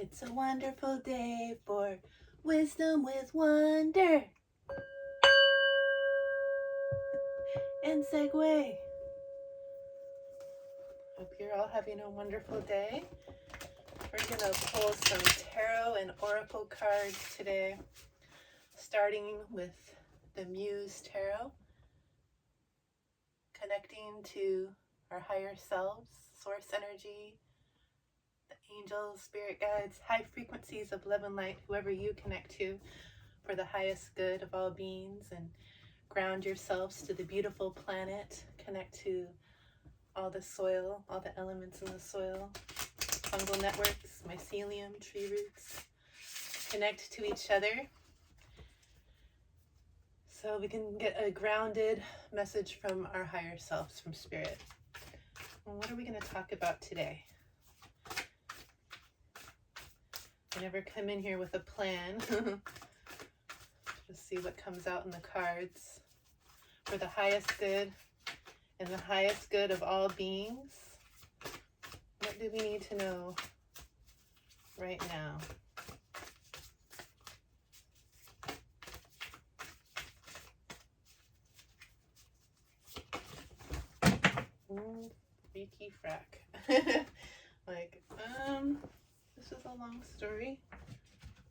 It's a wonderful day for wisdom with wonder. And segue. Hope you're all having a wonderful day. We're going to pull some tarot and oracle cards today, starting with the Muse Tarot, connecting to our higher selves, source energy, the angels, spirit guides, high frequencies of love and light, whoever you connect to, for the highest good of all beings, and ground yourselves to the beautiful planet, connect to all the soil, all the elements in the soil, fungal networks, mycelium, tree roots, connect to each other so we can get a grounded message from our higher selves, from spirit. Well, what are we going to talk about today? I never come in here with a plan. Just see what comes out in the cards. For the highest good and the highest good of all beings, what do we need to know right now? Freaky frack. Like, this is a long story,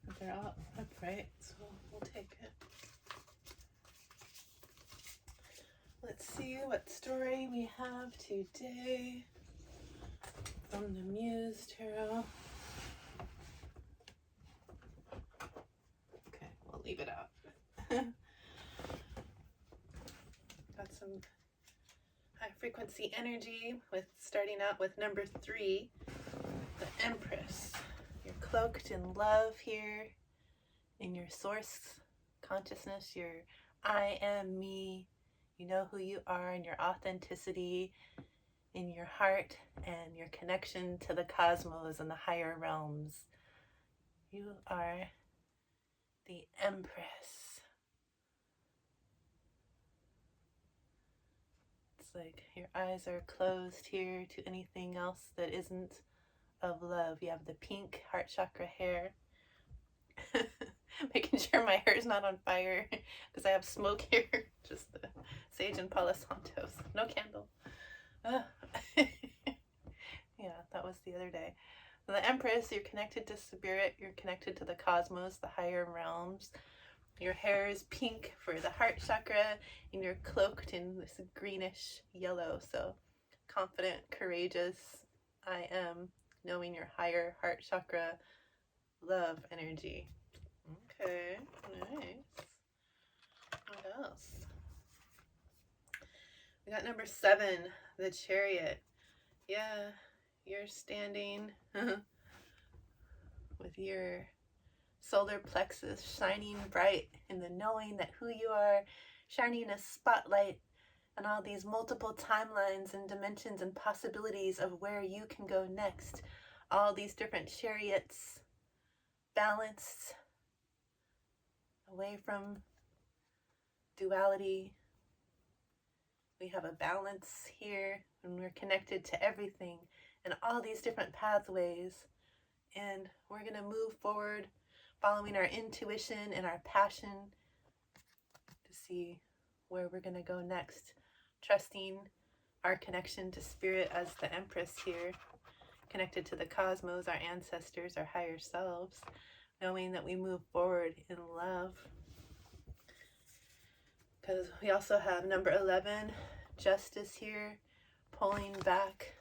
but they're all upright, so we'll take it. Let's see what story we have today from the Muse Tarot. Okay, we'll leave it out. Got some high frequency energy, with starting out with number 3, the Empress. You're cloaked in love here, in your source consciousness, your I am me. You know who you are, and your authenticity in your heart and your connection to the cosmos and the higher realms. You are the Empress. It's like your eyes are closed here to anything else that isn't of love. You have the pink heart chakra hair. Making sure my hair is not on fire because I have smoke here. Just the sage and Palo Santos. No candle. Yeah, that was the other day. The Empress, you're connected to spirit. You're connected to the cosmos, the higher realms. Your hair is pink for the heart chakra, and you're cloaked in this greenish yellow. So confident, courageous. I am knowing your higher heart chakra, love energy. Okay, nice. What else? We got number 7, the Chariot. Yeah, you're standing with your solar plexus shining bright in the knowing that who you are, shining a spotlight on all these multiple timelines and dimensions and possibilities of where you can go next. All these different chariots, balanced, away from duality. We have a balance here, and we're connected to everything and all these different pathways. And we're going to move forward following our intuition and our passion to see where we're going to go next. Trusting our connection to spirit as the Empress here, connected to the cosmos, our ancestors, our higher selves, knowing that we move forward in love. Because we also have number 11, Justice here, pulling back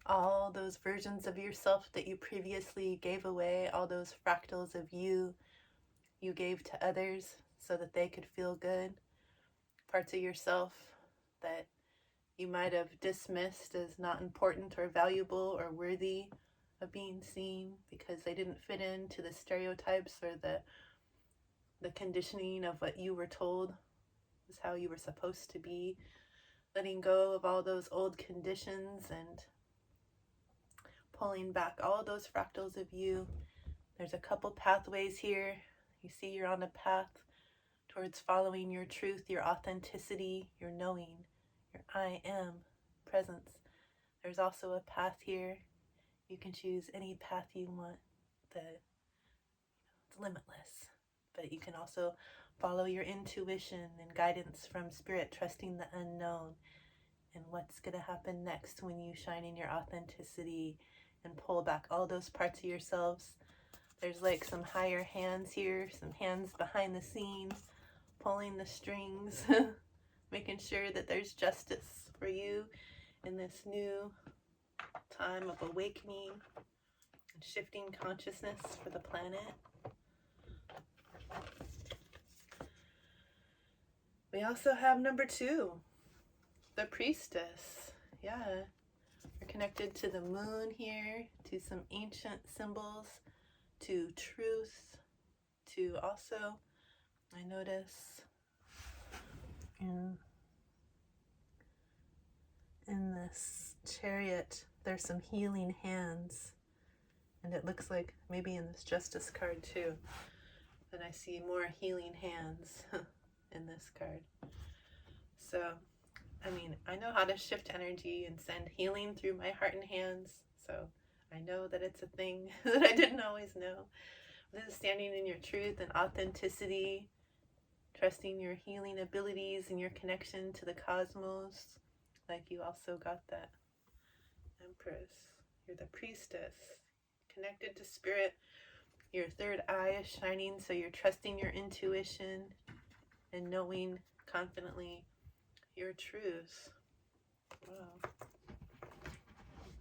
all those versions of yourself that you previously gave away, all those fractals of you gave to others so that they could feel good, parts of yourself that you might have dismissed as not important or valuable or worthy of being seen because they didn't fit into the stereotypes or the conditioning of what you were told is how you were supposed to be. Letting go of all those old conditions and pulling back all those fractals of you. There's a couple pathways here. You see you're on a path towards following your truth, your authenticity, your knowing, your I am presence. There's also a path here. You can choose any path you want. it's limitless. But you can also follow your intuition and guidance from spirit, trusting the unknown and what's going to happen next when you shine in your authenticity and pull back all those parts of yourselves. There's like some higher hands here, some hands behind the scenes, pulling the strings, making sure that there's justice for you in this new time of awakening and shifting consciousness for the planet. We also have number 2, the Priestess. Yeah, we're connected to the moon here, to some ancient symbols, to truth, to also, I notice in this Chariot, there's some healing hands. And it looks like maybe in this Justice card too, that I see more healing hands in this card. So, I mean, I know how to shift energy and send healing through my heart and hands. So I know that it's a thing that I didn't always know. This is standing in your truth and authenticity, trusting your healing abilities and your connection to the cosmos. Like you also got that Empress. You're the Priestess, connected to spirit. Your third eye is shining, so you're trusting your intuition and knowing confidently your truth. Wow.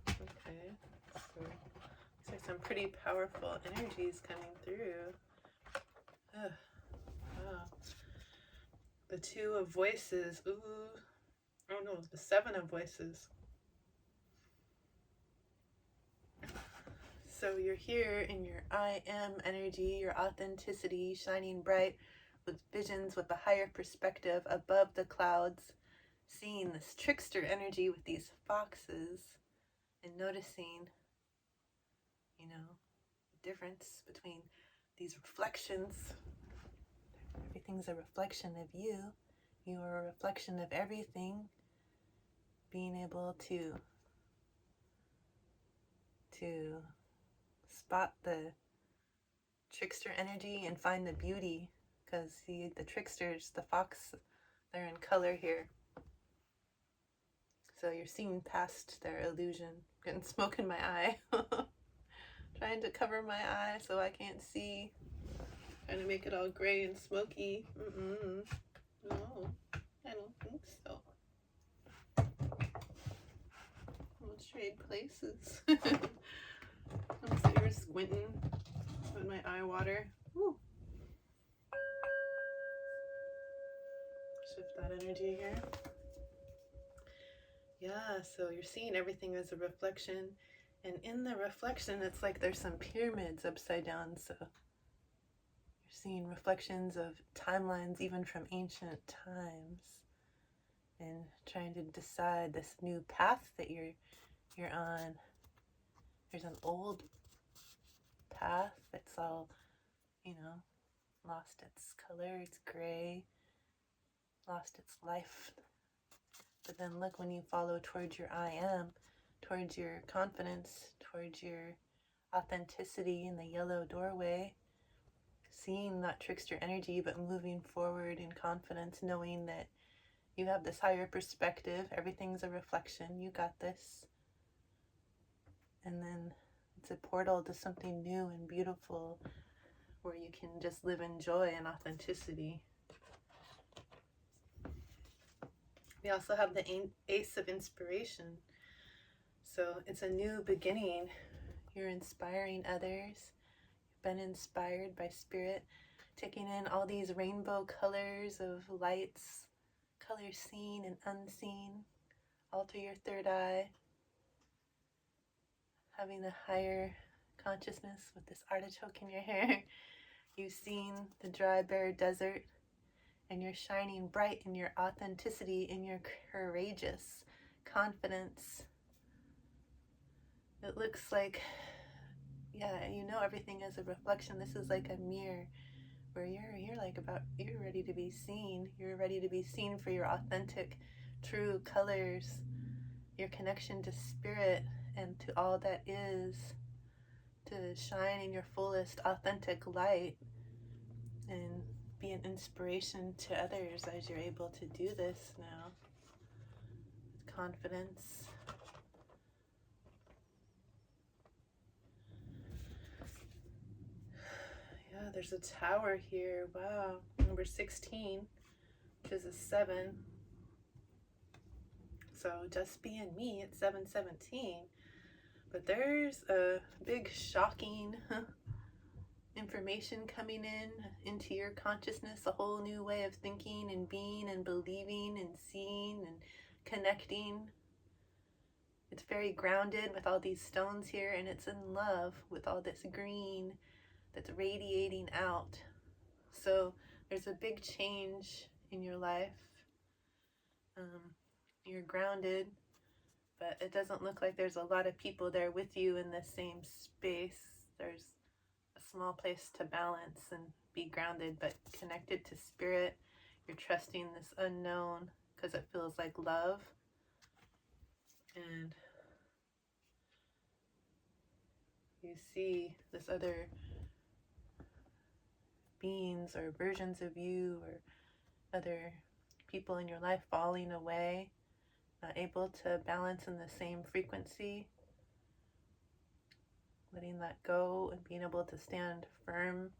Okay. So looks like some pretty powerful energies coming through. Wow. The 2 of voices. Ooh. Oh no, the 7 of voices. So you're here in your I am energy, your authenticity, shining bright with visions with a higher perspective above the clouds, seeing this trickster energy with these foxes and noticing, the difference between these reflections. Everything's a reflection of you. You are a reflection of everything. Being able to spot the trickster energy and find the beauty, because see, the tricksters, the fox, they're in color here, so you're seeing past their illusion. Getting smoke in my eye. Trying to cover my eye so I can't see, trying to make it all gray and smoky. No, I don't think so. Let's trade places. I'm sitting here squinting with my eye water. Woo. Shift that energy here. Yeah, so you're seeing everything as a reflection. And in the reflection, it's like there's some pyramids upside down. So you're seeing reflections of timelines, even from ancient times. And trying to decide this new path that you're on. There's an old path that's all, lost its color, it's gray, lost its life. But then look, when you follow towards your I am, towards your confidence, towards your authenticity in the yellow doorway, seeing that trickster energy, but moving forward in confidence, knowing that you have this higher perspective, everything's a reflection, you got this. And then it's a portal to something new and beautiful where you can just live in joy and authenticity. We also have the Ace of Inspiration. So it's a new beginning. You're inspiring others. You've been inspired by spirit, taking in all these rainbow colors of lights, colors seen and unseen. Alter your third eye. Having a higher consciousness with this artichoke in your hair. You've seen the dry, bare desert, and you're shining bright in your authenticity, in your courageous confidence. It looks like, everything is a reflection. This is like a mirror where you're ready to be seen. You're ready to be seen for your authentic, true colors, your connection to spirit and to all that is, to shine in your fullest authentic light and be an inspiration to others as you're able to do this now with confidence. Yeah, there's a tower here. Wow. Number 16, which is a 7. So just being me, it's 717. But there's a big shocking information coming into your consciousness, a whole new way of thinking and being and believing and seeing and connecting. It's very grounded with all these stones here, and it's in love with all this green that's radiating out. So there's a big change in your life. You're grounded, but it doesn't look like there's a lot of people there with you in the same space. There's a small place to balance and be grounded, but connected to spirit. You're trusting this unknown because it feels like love. And you see this other beings or versions of you or other people in your life falling away, not able to balance in the same frequency. Letting that go and being able to stand firm.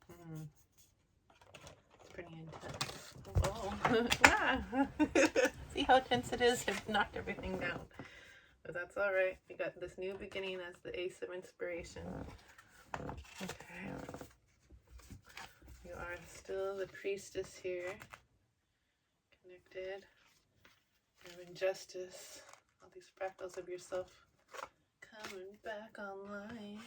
It's pretty intense. Whoa. Ah. See how tense it is? I've knocked everything down. But that's alright. We got this new beginning as the Ace of Inspiration. Okay. You are still the Priestess here. Connected. You're in justice. All these fractals of yourself coming back online.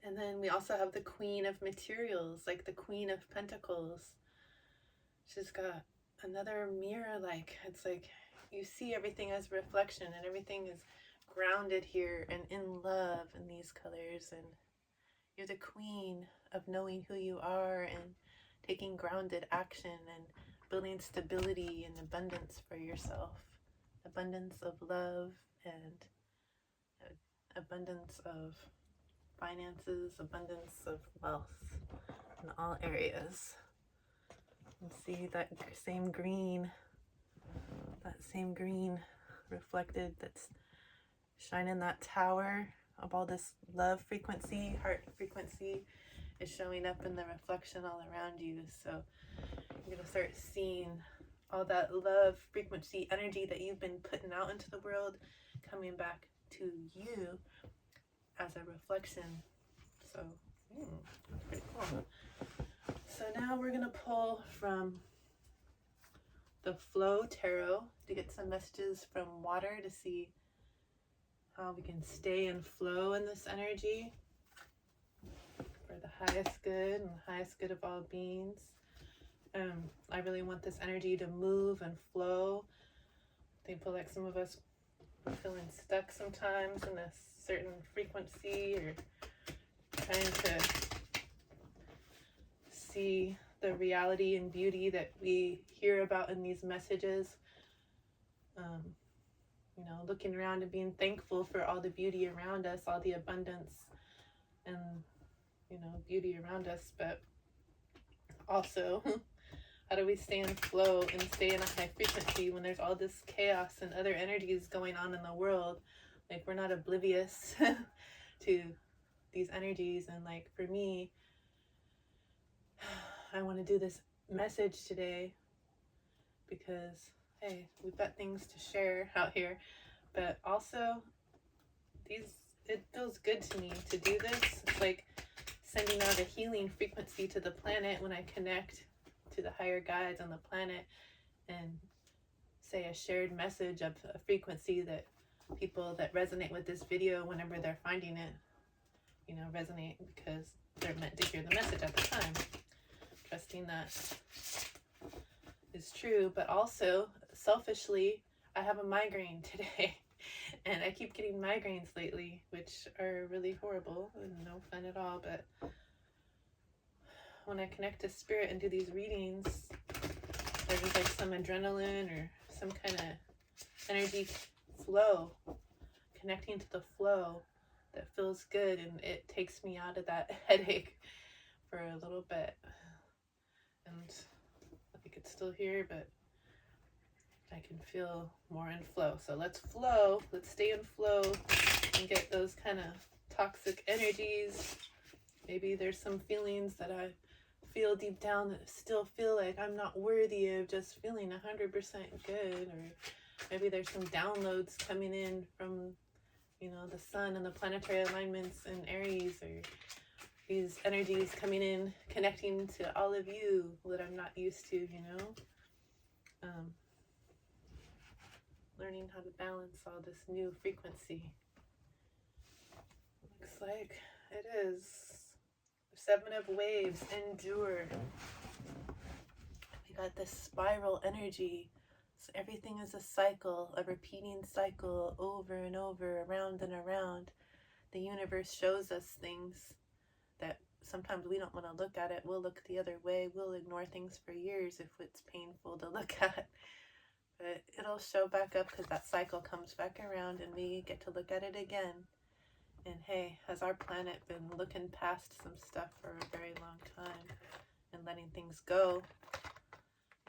And then we also have the Queen of Materials, like the Queen of Pentacles. She's got another mirror, like it's like you see everything as reflection and everything is grounded here and in love in these colors. And you're the queen of knowing who you are and taking grounded action and building stability and abundance for yourself. Abundance of love and abundance of finances, abundance of wealth in all areas. And see that same green reflected that's shining that tower of all this love frequency, heart frequency is showing up in the reflection all around you. So you're going to start seeing all that love frequency energy that you've been putting out into the world coming back to you as a reflection. So that's pretty cool. So now we're going to pull from the Flow Tarot to get some messages from water to see how we can stay in flow in this energy for the highest good and the highest good of all beings. I really want this energy to move and flow. I feel like some of us are feeling stuck sometimes in a certain frequency or trying to see the reality and beauty that we hear about in these messages. You know, looking around and being thankful for all the beauty around us, all the abundance and, you know, beauty around us, but also how do we stay in flow and stay in a high frequency when there's all this chaos and other energies going on in the world? Like, we're not oblivious to these energies. And like, for me, I want to do this message today because, hey, we've got things to share out here, but also it feels good to me to do this. It's like sending out a healing frequency to the planet when I connect to the higher guides on the planet and say a shared message of a frequency that people that resonate with this video, whenever they're finding it, you know, resonate because they're meant to hear the message at the time. Trusting that is true, but also selfishly, I have a migraine today and I keep getting migraines lately, which are really horrible and no fun at all. But when I connect to spirit and do these readings, there's like some adrenaline or some kind of energy flow, connecting to the flow that feels good, and it takes me out of that headache for a little bit. And I think it's still here, but I can feel more in flow. So let's flow, let's stay in flow and get those kind of toxic energies. Maybe there's some feelings that I feel deep down that still feel like I'm not worthy of just feeling 100% good. Or maybe there's some downloads coming in from, you know, the sun and the planetary alignments in Aries, or these energies coming in, connecting to all of you that I'm not used to, you know? Learning how to balance all this new frequency. Looks like it is. 7 of waves, endure. We got this spiral energy. So everything is a cycle, a repeating cycle over and over, around and around. The universe shows us things that sometimes we don't want to look at it. We'll look the other way. We'll ignore things for years if it's painful to look at. But it'll show back up because that cycle comes back around and we get to look at it again. And hey, has our planet been looking past some stuff for a very long time and letting things go?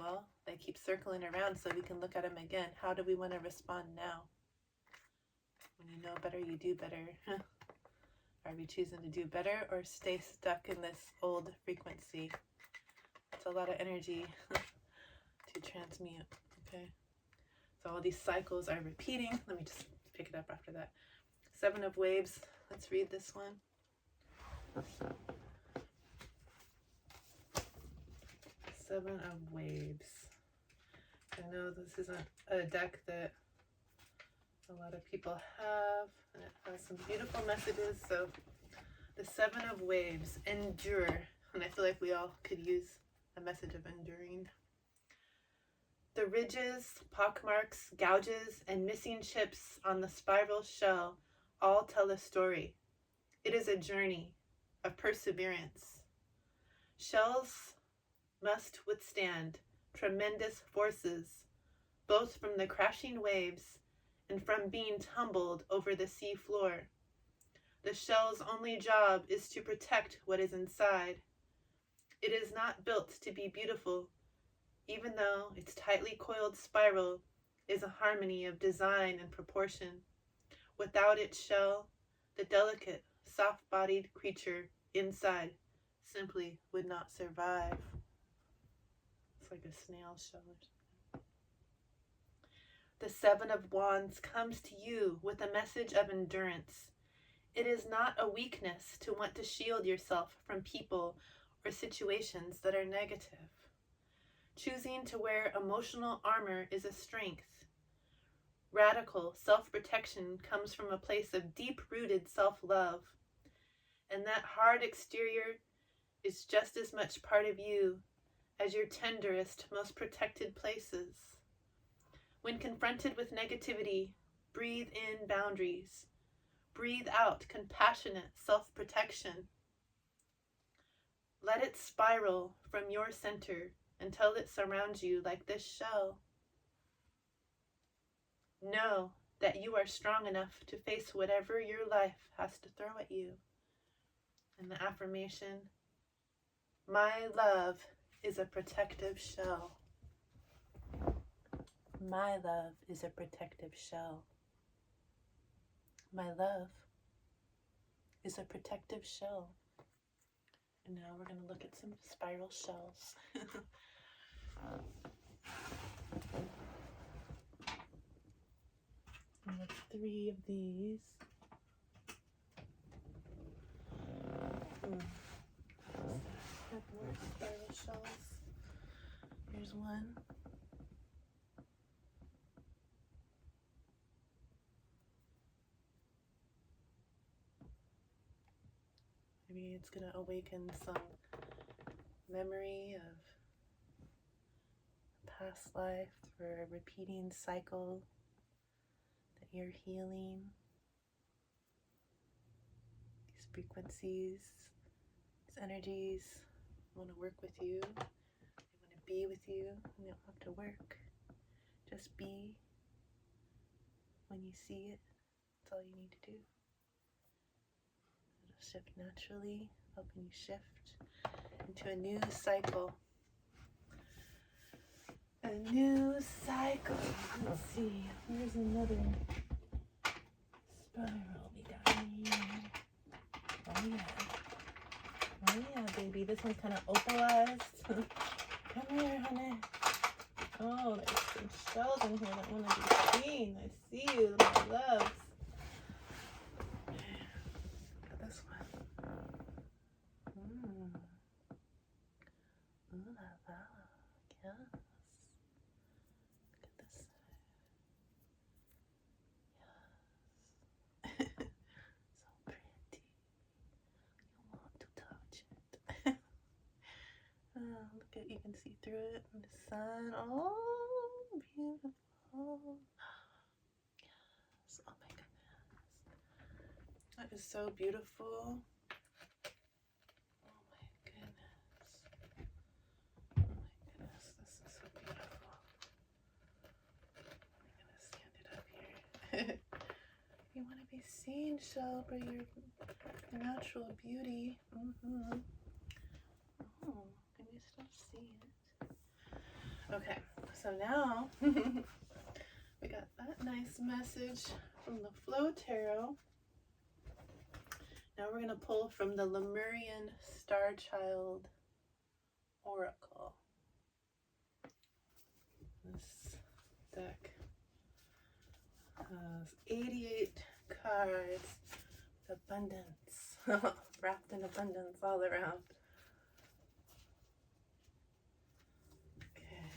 Well, they keep circling around so we can look at them again. How do we want to respond now? When you know better, you do better. Are we choosing to do better or stay stuck in this old frequency? It's a lot of energy to transmute. Okay, so all these cycles are repeating. Let me just pick it up after that. 7 of waves. Let's read this one. 7 of waves. I know this isn't a deck that a lot of people have, and it has some beautiful messages. So the 7 of waves, endure. And I feel like we all could use a message of enduring. The ridges, pockmarks, gouges, and missing chips on the spiral shell all tell a story. It is a journey of perseverance. Shells must withstand tremendous forces, both from the crashing waves and from being tumbled over the sea floor. The shell's only job is to protect what is inside. It is not built to be beautiful, even though its tightly coiled spiral is a harmony of design and proportion. Without its shell, the delicate, soft-bodied creature inside simply would not survive. It's like a snail shell or something. The 7 of Wands comes to you with a message of endurance. It is not a weakness to want to shield yourself from people or situations that are negative. Choosing to wear emotional armor is a strength. Radical self-protection comes from a place of deep-rooted self-love. And that hard exterior is just as much part of you as your tenderest, most protected places. When confronted with negativity, breathe in boundaries. Breathe out compassionate self-protection. Let it spiral from your center until it surrounds you like this shell. Know that you are strong enough to face whatever your life has to throw at you. And the affirmation, my love is a protective shell. My love is a protective shell. My love is a protective shell. And now we're going to look at some spiral shells. I have 3 of these. Have more spiral shells. Here's one. Maybe it's going to awaken some memory of past life or a repeating cycle that you're healing. These frequencies, these energies want to work with you. They want to be with you. You don't have to work. Just be. when you see it. That's all you need to do. It'll shift naturally, helping you shift into a new cycle. A new cycle. Let's see. Where's another spiral we got here? Oh yeah. Oh yeah, baby. This one's kind of opalized. Come here, honey. Oh, there's some shells in here that want to be seen. I see you, my loves. Got this one. Ooh la la. Yes. Look at this side. Yes. So pretty. You want to touch it. Oh, look at, you can see through it in the sun. Oh, beautiful. Yes. Oh my goodness. That is so beautiful. Oh my goodness. Oh my goodness. This is so beautiful. I'm gonna stand it up here. You want to be seen, celebrate your natural beauty. Mm-hmm. Oh, can you still see it? Okay, so now we got that nice message from the Flow Tarot. Now we're going to pull from the Lemurian Star Child Oracle. This deck has 88 cards with abundance, wrapped in abundance all around. Okay,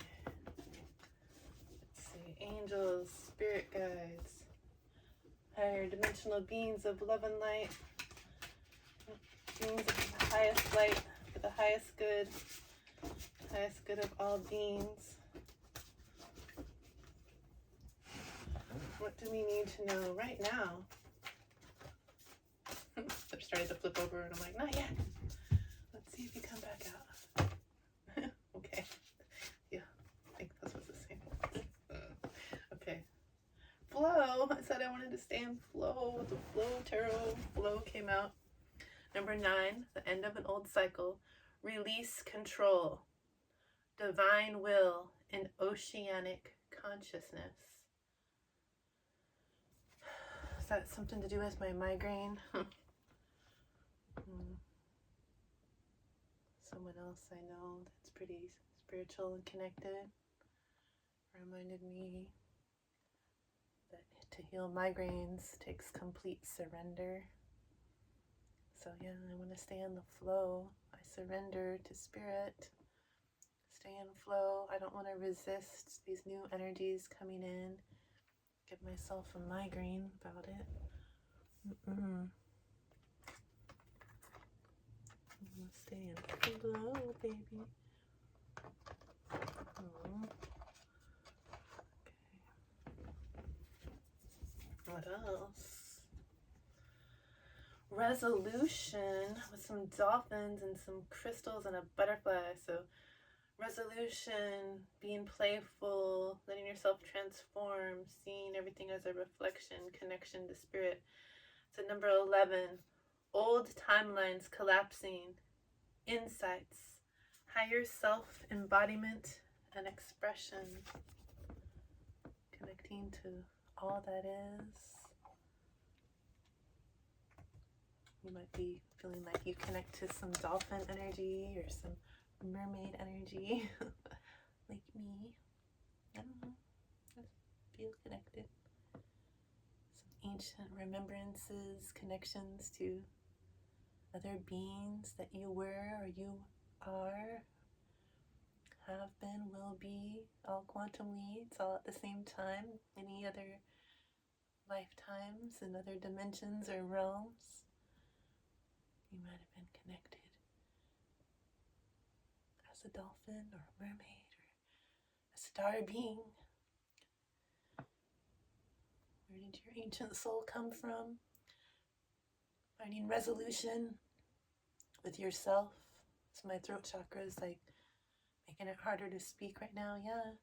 let's see, angels, spirit guides, higher dimensional beings of love and light, beings of the highest light, for the highest good of all beings. What do we need to know right now? They're starting to flip over and I'm like, not yet. Let's see if you come back out. Okay. Yeah, I think that's what it's saying. Okay. Flow. I said I wanted to stay in flow with the Flow Tarot. Flow came out. Number 9, the end of an old cycle. Release control. Divine will in oceanic consciousness. Is that something to do with my migraine? Someone else I know that's pretty spiritual and connected reminded me that to heal migraines takes complete surrender. So yeah, I want to stay in the flow. I surrender to spirit. Stay in flow. I don't want to resist these new energies coming in. Give myself a migraine about it. Stay in flow, baby. Okay. What else? Resolution with some dolphins and some crystals and a butterfly. So resolution, being playful, letting yourself transform, seeing everything as a reflection, connection to spirit. So number 11, old timelines collapsing, insights, higher self embodiment and expression, connecting to all that is. You might be feeling like you connect to some dolphin energy or some mermaid energy, like me. I don't know, just feel connected. Some ancient remembrances, connections to other beings that you were or you are, have been, will be, all quantum leads, all at the same time, any other lifetimes and other dimensions or realms. You might have been connected as a dolphin or a mermaid or a star being. Where did your ancient soul come from? Finding resolution with yourself. So my throat chakra is like making it harder to speak right now. Yeah,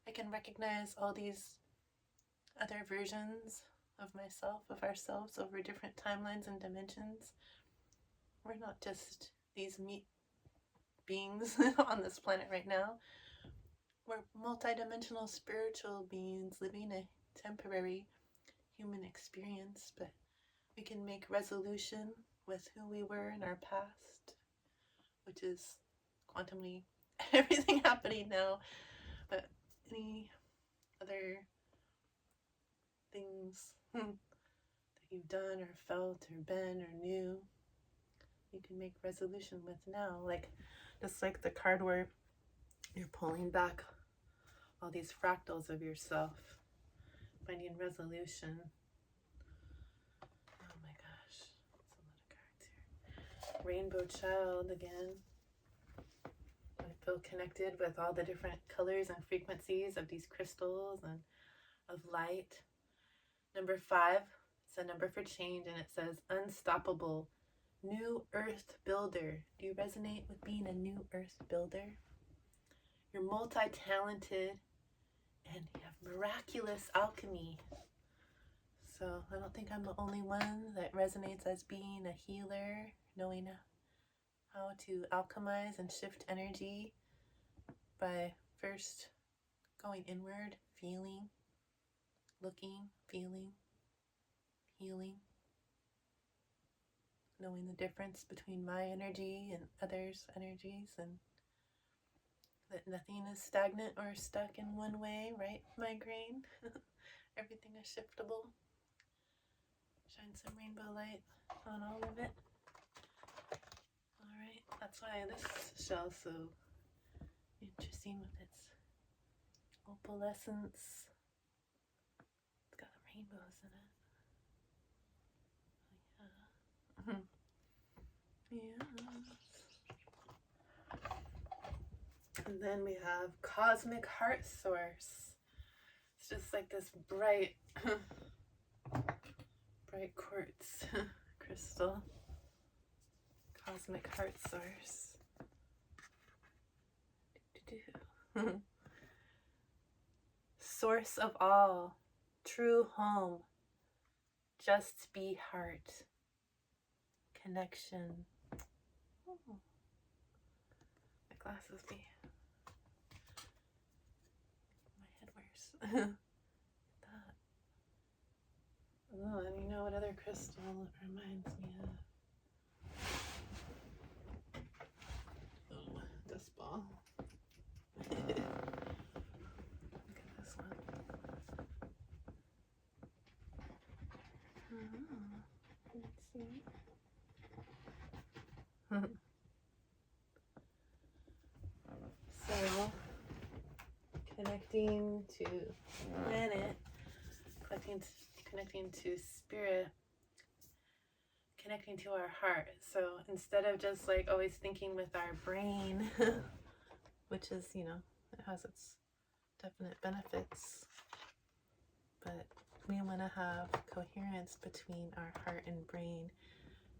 I can recognize all these other versions of myself, of ourselves, over different timelines and dimensions. We're not just these meat beings on this planet right now. We're multidimensional spiritual beings living a temporary human experience, but we can make resolution with who we were in our past, which is quantumly everything happening now, but any other things that you've done or felt or been or knew, you can make resolution with now. Like, just like the card where you're pulling back all these fractals of yourself, finding resolution. Oh my gosh, that's a lot of cards here. Rainbow Child again. I feel connected with all the different colors and frequencies of these crystals and of light. Number 5, it's a number for change, and it says unstoppable, new earth builder. Do you resonate with being a new earth builder? You're multi-talented and you have miraculous alchemy. So I don't think I'm the only one that resonates as being a healer, knowing how to alchemize and shift energy by first going inward, feeling, looking, feeling, healing, knowing the difference between my energy and others' energies, and that nothing is stagnant or stuck in one way, right, migraine? Everything is shiftable. Shine some rainbow light on all of it. Alright, that's why this shell's so interesting with its opalescence. It's got rainbows in it. Yeah. And then we have Cosmic Heart Source. It's just like this bright, bright quartz crystal. Cosmic Heart Source. Source of all, true home, just be heart, connection. Oh. My glasses be. My head wears. That. Oh, and you know what other crystal it reminds me of? Oh, this ball. Look at this one. Let's see. So, connecting to planet, connecting to spirit, connecting to our heart. So instead of just like always thinking with our brain, which is, you know, it has its definite benefits, but we want to have coherence between our heart and brain,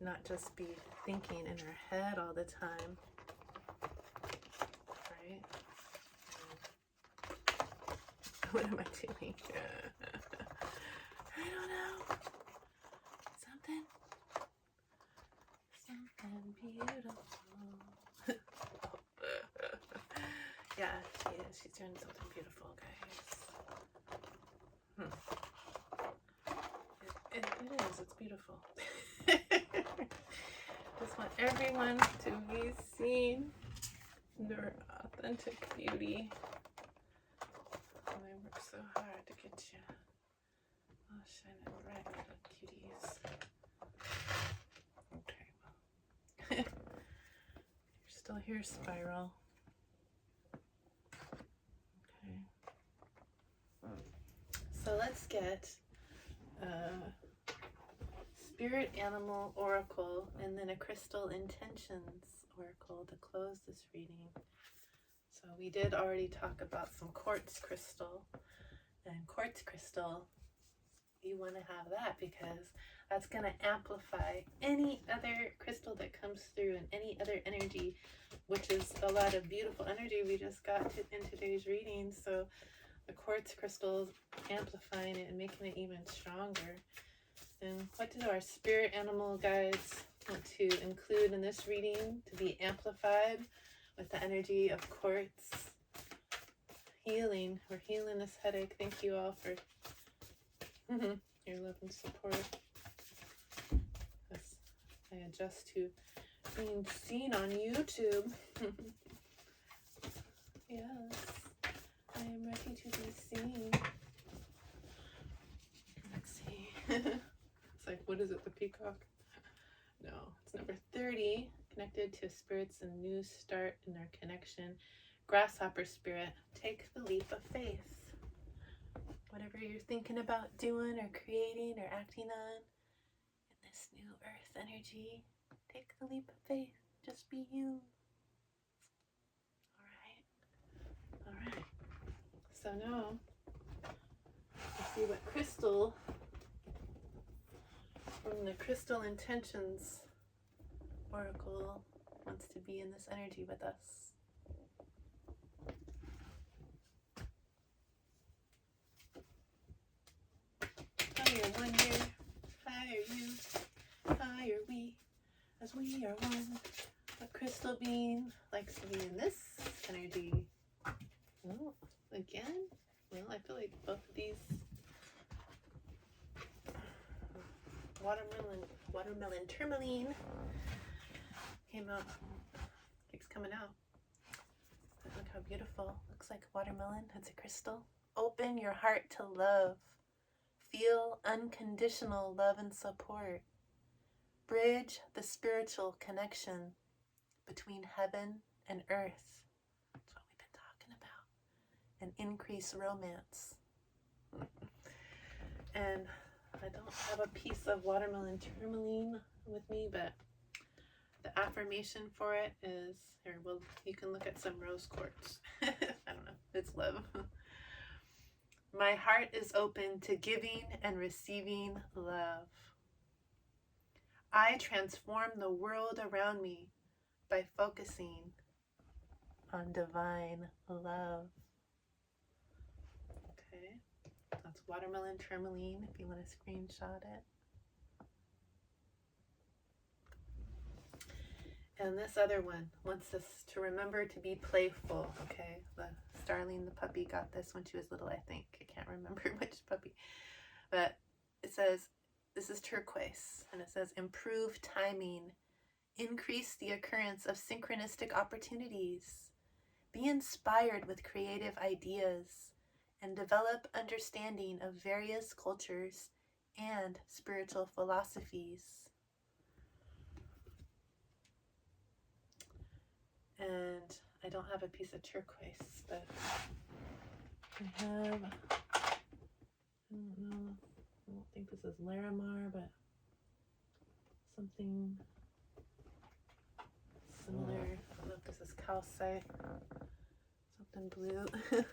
not just be thinking in our head all the time, right? What am I doing? I don't know. Something beautiful. Yeah, she is. She's doing something beautiful, guys. It is. It's beautiful. Just want everyone to be seen in their authentic beauty. And I work so hard to get you all shining bright, little cuties. Okay, well. You're still here, Spiral. Okay. So let's get Spirit Animal Oracle and then a Crystal Intentions Oracle to close this reading. So we did already talk about some quartz crystal, and quartz crystal, you want to have that because that's going to amplify any other crystal that comes through and any other energy, which is a lot of beautiful energy we just got in today's reading. So the quartz crystals, amplifying it and making it even stronger. And what do our spirit animal guides want to include in this reading to be amplified with the energy of quartz? Healing. We're healing this headache. Thank you all for your love and support. As I adjust to being seen on YouTube. Yes, I am ready to be seen. Let's see. It's like, what is it, the peacock? No, it's number 30, connected to spirits and new start in their connection. Grasshopper spirit, take the leap of faith. Whatever you're thinking about doing or creating or acting on in this new earth energy, take the leap of faith. Just be you. All right. So now, let's see what crystal from the Crystal Intentions Oracle wants to be in this energy with us. Higher wonder, higher you, higher we, as we are one. A crystal being likes to be in this energy. Oh, again? Well, I feel like both of these watermelon tourmaline came out. Keeps coming out. Look how beautiful. Looks like watermelon. It's a crystal. Open your heart to love. Feel unconditional love and support. Bridge the spiritual connection between heaven and earth. That's what we've been talking about. And increase romance. And I don't have a piece of watermelon tourmaline with me, but the affirmation for it is, here, well, you can look at some rose quartz. I don't know, it's love. My heart is open to giving and receiving love. I transform the world around me by focusing on divine love. Okay, that's watermelon tourmaline if you want to screenshot it. And this other one wants us to remember to be playful, okay? The Starling, the puppy, got this when she was little, I think. I can't remember which puppy. But it says, this is turquoise, and it says, improve timing, increase the occurrence of synchronistic opportunities, be inspired with creative ideas, and develop understanding of various cultures and spiritual philosophies. And I don't have a piece of turquoise, but I have, I don't know, I don't think this is Larimar, but something similar. I don't know if this is calcite, something blue. Okay,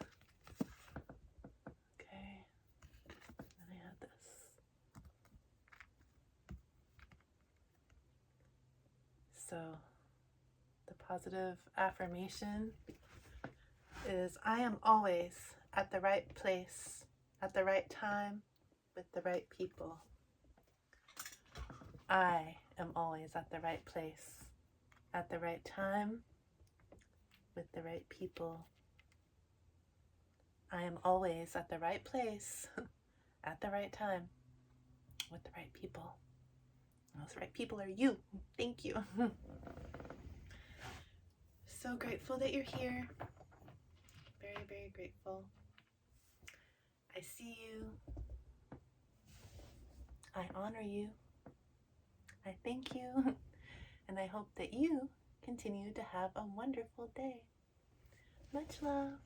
and I had this. So the positive affirmation is, I am always at the right place, at the right time, with the right people. I am always at the right place, at the right time, with the right people. I am always at the right place, at the right time, with the right people. Those right people are you. Thank you. So grateful that you're here. Very, very grateful. I see you. I honor you. I thank you. And I hope that you continue to have a wonderful day. Much love.